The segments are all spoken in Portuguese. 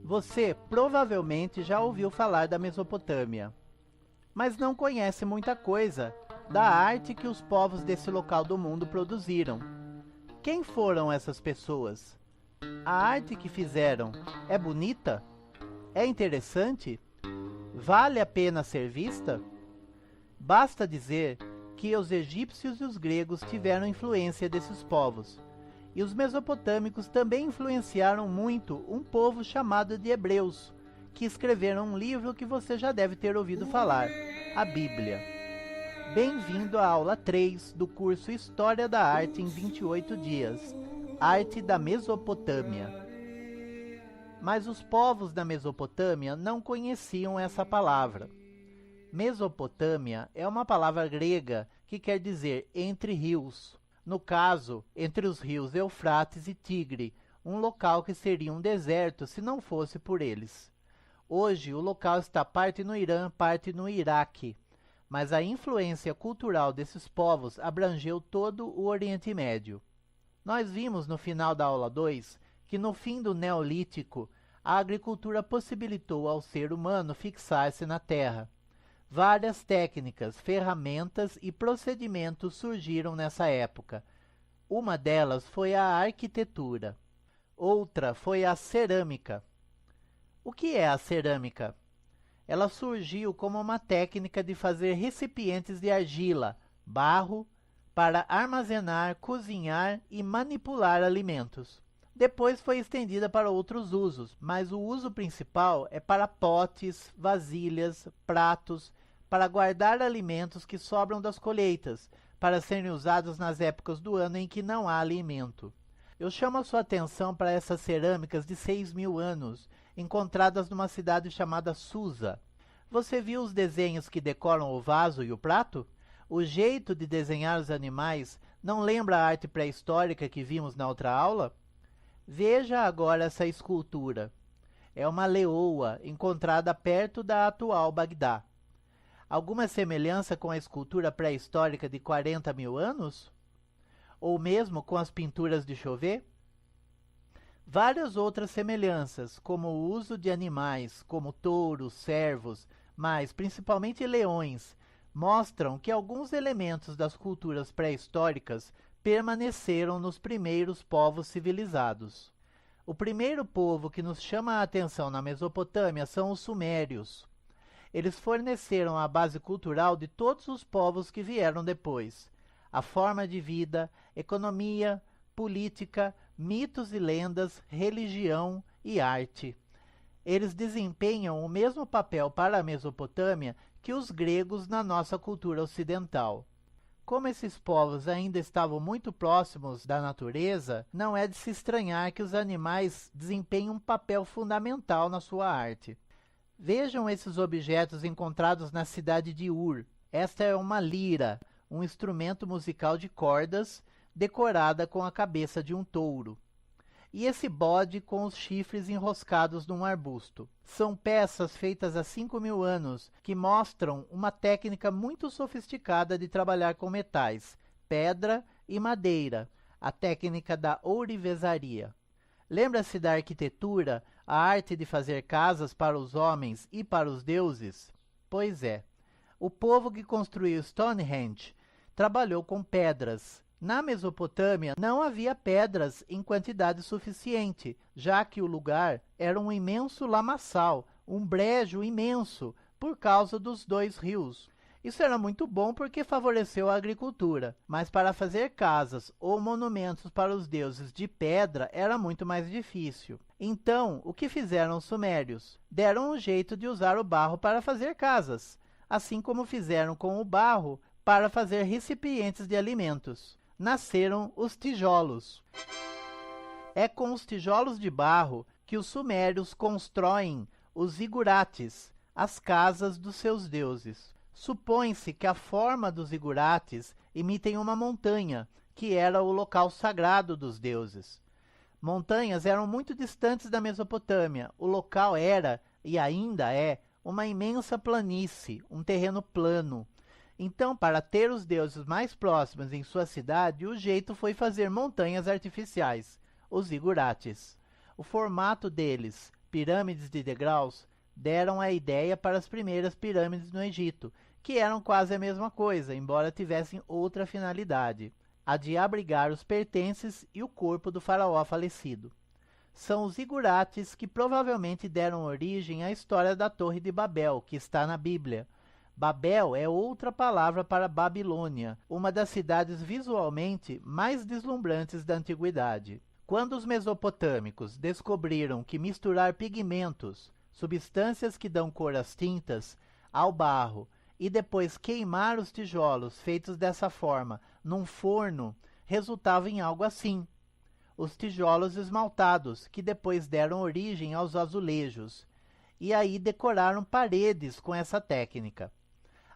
Você provavelmente já ouviu falar da Mesopotâmia, mas não conhece muita coisa da arte que os povos desse local do mundo produziram. Quem foram essas pessoas? A arte que fizeram é bonita? É interessante? Vale a pena ser vista? Basta dizer que os egípcios e os gregos tiveram influência desses povos. E os mesopotâmicos também influenciaram muito um povo chamado de Hebreus, que escreveram um livro que você já deve ter ouvido falar, a Bíblia. Bem-vindo à aula 3 do curso História da Arte em 28 dias, Arte da Mesopotâmia. Mas os povos da Mesopotâmia não conheciam essa palavra. Mesopotâmia é uma palavra grega que quer dizer entre rios. No caso, entre os rios Eufrates e Tigre, um local que seria um deserto se não fosse por eles. Hoje, o local está parte no Irã, parte no Iraque, mas a influência cultural desses povos abrangeu todo o Oriente Médio. Nós vimos no final da aula 2 que no fim do Neolítico, a agricultura possibilitou ao ser humano fixar-se na terra. Várias técnicas, ferramentas e procedimentos surgiram nessa época. Uma delas foi a arquitetura. Outra foi a cerâmica. O que é a cerâmica? Ela surgiu como uma técnica de fazer recipientes de argila, barro, para armazenar, cozinhar e manipular alimentos. Depois foi estendida para outros usos, mas o uso principal é para potes, vasilhas, pratos, para guardar alimentos que sobram das colheitas, para serem usados nas épocas do ano em que não há alimento. Eu chamo a sua atenção para essas cerâmicas de 6.000 anos, encontradas numa cidade chamada Susa. Você viu os desenhos que decoram o vaso e o prato? O jeito de desenhar os animais não lembra a arte pré-histórica que vimos na outra aula? Veja agora essa escultura. É uma leoa encontrada perto da atual Bagdá. Alguma semelhança com a escultura pré-histórica de 40.000 anos? Ou mesmo com as pinturas de Chauvet? Várias outras semelhanças, como o uso de animais, como touros, cervos, mas principalmente leões, mostram que alguns elementos das culturas pré-históricas permaneceram nos primeiros povos civilizados. O primeiro povo que nos chama a atenção na Mesopotâmia são os sumérios. Eles forneceram a base cultural de todos os povos que vieram depois. A forma de vida, economia, política, mitos e lendas, religião e arte. Eles desempenham o mesmo papel para a Mesopotâmia que os gregos na nossa cultura ocidental. Como esses povos ainda estavam muito próximos da natureza, não é de se estranhar que os animais desempenhem um papel fundamental na sua arte. Vejam esses objetos encontrados na cidade de Ur. Esta é uma lira, um instrumento musical de cordas, decorada com a cabeça de um touro. E esse bode com os chifres enroscados num arbusto. São peças feitas há 5.000 anos, que mostram uma técnica muito sofisticada de trabalhar com metais, pedra e madeira, a técnica da ourivesaria. Lembra-se da arquitetura, a arte de fazer casas para os homens e para os deuses? Pois é, o povo que construiu Stonehenge trabalhou com pedras. Na Mesopotâmia não havia pedras em quantidade suficiente, já que o lugar era um imenso lamaçal, um brejo imenso, por causa dos 2 rios. Isso era muito bom porque favoreceu a agricultura, mas para fazer casas ou monumentos para os deuses de pedra era muito mais difícil. Então, o que fizeram os sumérios? Deram um jeito de usar o barro para fazer casas, assim como fizeram com o barro para fazer recipientes de alimentos. Nasceram os tijolos. É com os tijolos de barro que os sumérios constroem os zigurates, as casas dos seus deuses. Supõe-se que a forma dos zigurates imitem uma montanha, que era o local sagrado dos deuses. Montanhas eram muito distantes da Mesopotâmia. O local era, e ainda é, uma imensa planície, um terreno plano. Então, para ter os deuses mais próximos em sua cidade, o jeito foi fazer montanhas artificiais, os zigurates. O formato deles, pirâmides de degraus, deram a ideia para as primeiras pirâmides no Egito, que eram quase a mesma coisa, embora tivessem outra finalidade, a de abrigar os pertences e o corpo do faraó falecido. São os zigurates que provavelmente deram origem à história da Torre de Babel, que está na Bíblia. Babel é outra palavra para Babilônia, uma das cidades visualmente mais deslumbrantes da antiguidade. Quando os mesopotâmicos descobriram que misturar pigmentos, substâncias que dão cor às tintas, ao barro e depois queimar os tijolos feitos dessa forma num forno, resultava em algo assim: os tijolos esmaltados, que depois deram origem aos azulejos, e aí decoraram paredes com essa técnica.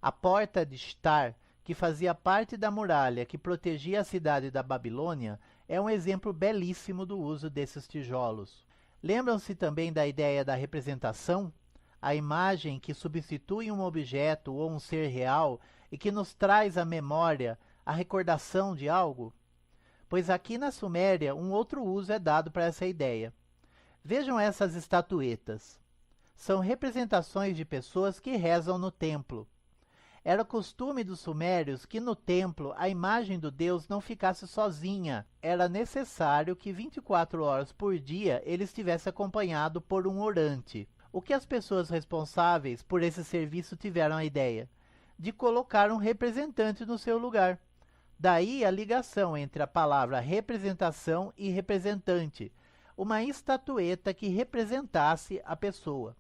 A porta de Shtar, que fazia parte da muralha que protegia a cidade da Babilônia, é um exemplo belíssimo do uso desses tijolos. Lembram-se também da ideia da representação? A imagem que substitui um objeto ou um ser real e que nos traz à memória a recordação de algo? Pois aqui na Suméria um outro uso é dado para essa ideia. Vejam essas estatuetas. São representações de pessoas que rezam no templo. Era costume dos sumérios que no templo a imagem do deus não ficasse sozinha. Era necessário que 24 horas por dia ele estivesse acompanhado por um orante. O que as pessoas responsáveis por esse serviço tiveram a ideia? De colocar um representante no seu lugar. Daí a ligação entre a palavra representação e representante, uma estatueta que representasse a pessoa.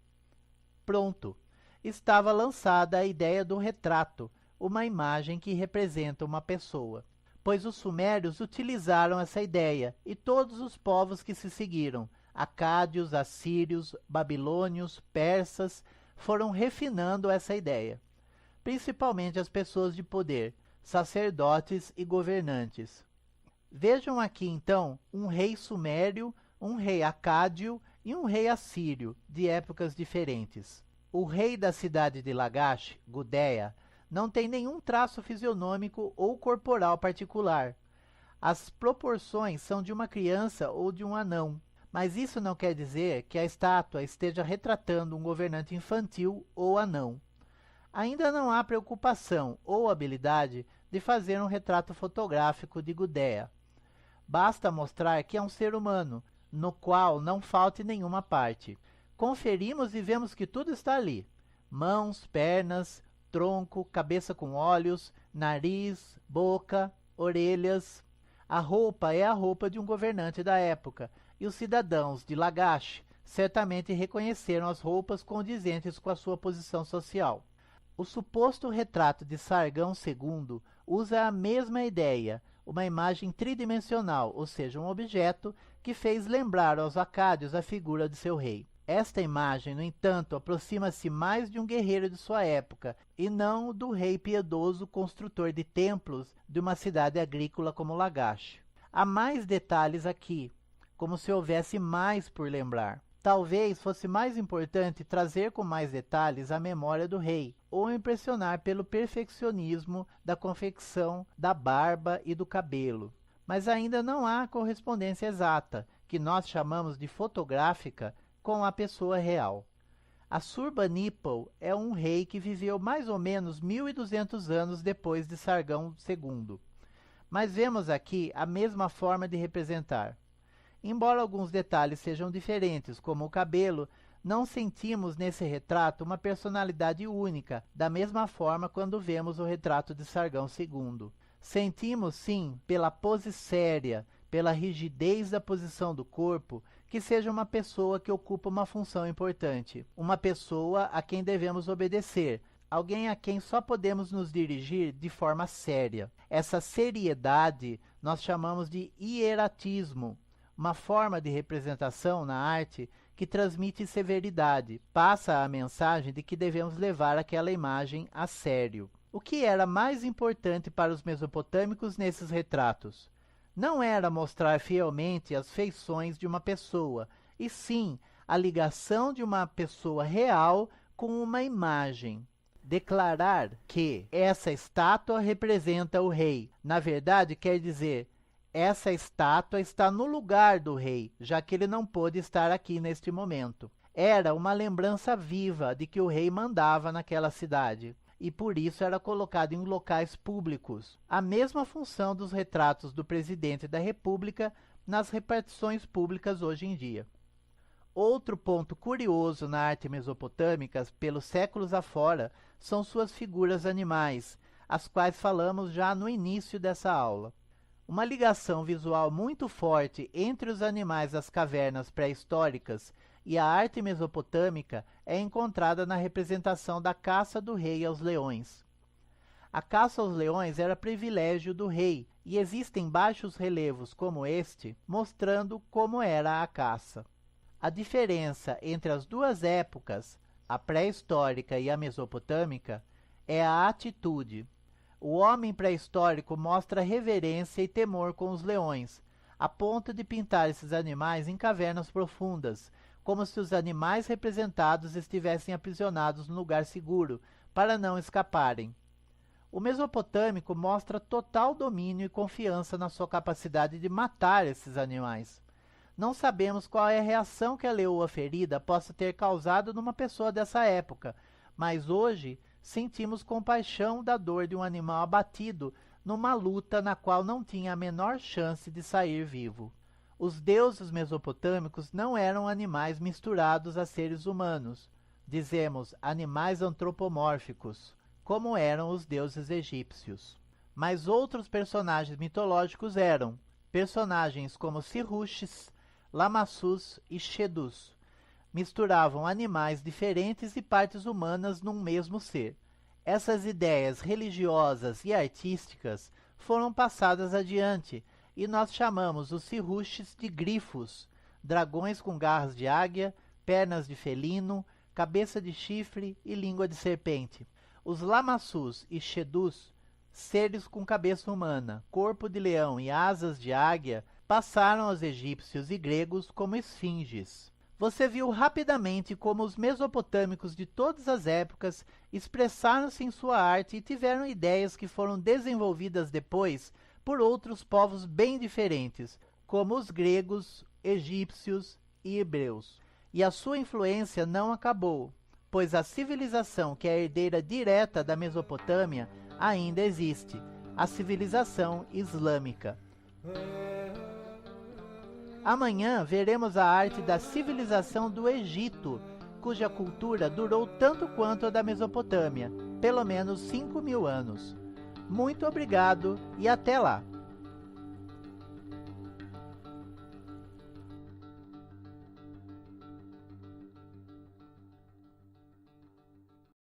Pronto! Estava lançada a ideia do retrato, uma imagem que representa uma pessoa. Pois os sumérios utilizaram essa ideia, e todos os povos que se seguiram, acádios, assírios, babilônios, persas, foram refinando essa ideia. Principalmente as pessoas de poder, sacerdotes e governantes. Vejam aqui então um rei sumério, um rei acádio e um rei assírio, de épocas diferentes. O rei da cidade de Lagash, Gudea, não tem nenhum traço fisionômico ou corporal particular. As proporções são de uma criança ou de um anão, mas isso não quer dizer que a estátua esteja retratando um governante infantil ou anão. Ainda não há preocupação ou habilidade de fazer um retrato fotográfico de Gudea. Basta mostrar que é um ser humano, no qual não falte nenhuma parte. Conferimos e vemos que tudo está ali: mãos, pernas, tronco, cabeça com olhos, nariz, boca, orelhas. A roupa é a roupa de um governante da época, e os cidadãos de Lagash certamente reconheceram as roupas condizentes com a sua posição social. O suposto retrato de Sargão II usa a mesma ideia, uma imagem tridimensional, ou seja, um objeto que fez lembrar aos acádios a figura de seu rei. Esta imagem, no entanto, aproxima-se mais de um guerreiro de sua época, e não do rei piedoso construtor de templos de uma cidade agrícola como Lagash. Há mais detalhes aqui, como se houvesse mais por lembrar. Talvez fosse mais importante trazer com mais detalhes a memória do rei, ou impressionar pelo perfeccionismo da confecção da barba e do cabelo. Mas ainda não há correspondência exata, que nós chamamos de fotográfica, com a pessoa real. Assurbanipal é um rei que viveu mais ou menos 1200 anos depois de Sargão II. Mas vemos aqui a mesma forma de representar. Embora alguns detalhes sejam diferentes, como o cabelo, não sentimos nesse retrato uma personalidade única, da mesma forma quando vemos o retrato de Sargão II. Sentimos, sim, pela pose séria, pela rigidez da posição do corpo, que seja uma pessoa que ocupa uma função importante, uma pessoa a quem devemos obedecer, alguém a quem só podemos nos dirigir de forma séria. Essa seriedade nós chamamos de hieratismo, uma forma de representação na arte que transmite severidade, passa a mensagem de que devemos levar aquela imagem a sério. O que era mais importante para os mesopotâmicos nesses retratos? Não era mostrar fielmente as feições de uma pessoa, e sim a ligação de uma pessoa real com uma imagem. Declarar que essa estátua representa o rei, na verdade, quer dizer, essa estátua está no lugar do rei, já que ele não pôde estar aqui neste momento. Era uma lembrança viva de que o rei mandava naquela cidade, e por isso era colocado em locais públicos. A mesma função dos retratos do presidente da República nas repartições públicas hoje em dia. Outro ponto curioso na arte mesopotâmica, pelos séculos afora, são suas figuras animais, as quais falamos já no início dessa aula. Uma ligação visual muito forte entre os animais das cavernas pré-históricas e a arte mesopotâmica é encontrada na representação da caça do rei aos leões. A caça aos leões era privilégio do rei, e existem baixos relevos como este, mostrando como era a caça. A diferença entre as duas épocas, a pré-histórica e a mesopotâmica, é a atitude. O homem pré-histórico mostra reverência e temor com os leões, a ponto de pintar esses animais em cavernas profundas, como se os animais representados estivessem aprisionados num lugar seguro, para não escaparem. O mesopotâmico mostra total domínio e confiança na sua capacidade de matar esses animais. Não sabemos qual é a reação que a leoa ferida possa ter causado numa pessoa dessa época, mas hoje sentimos compaixão da dor de um animal abatido numa luta na qual não tinha a menor chance de sair vivo. Os deuses mesopotâmicos não eram animais misturados a seres humanos, dizemos animais antropomórficos, como eram os deuses egípcios. Mas outros personagens mitológicos eram personagens como Sirruches, Lamassus e Shedus. Misturavam animais diferentes e partes humanas num mesmo ser. Essas ideias religiosas e artísticas foram passadas adiante, e nós chamamos os Sirruches de grifos, dragões com garras de águia, pernas de felino, cabeça de chifre e língua de serpente. Os Lamassus e Shedus, seres com cabeça humana, corpo de leão e asas de águia, passaram aos egípcios e gregos como esfinges. Você viu rapidamente como os mesopotâmicos de todas as épocas expressaram-se em sua arte e tiveram ideias que foram desenvolvidas depois por outros povos bem diferentes, como os gregos, egípcios e hebreus. E a sua influência não acabou, pois a civilização que é a herdeira direta da Mesopotâmia ainda existe, a civilização islâmica. Amanhã veremos a arte da civilização do Egito, cuja cultura durou tanto quanto a da Mesopotâmia, pelo menos 5.000 anos. Muito obrigado e até lá!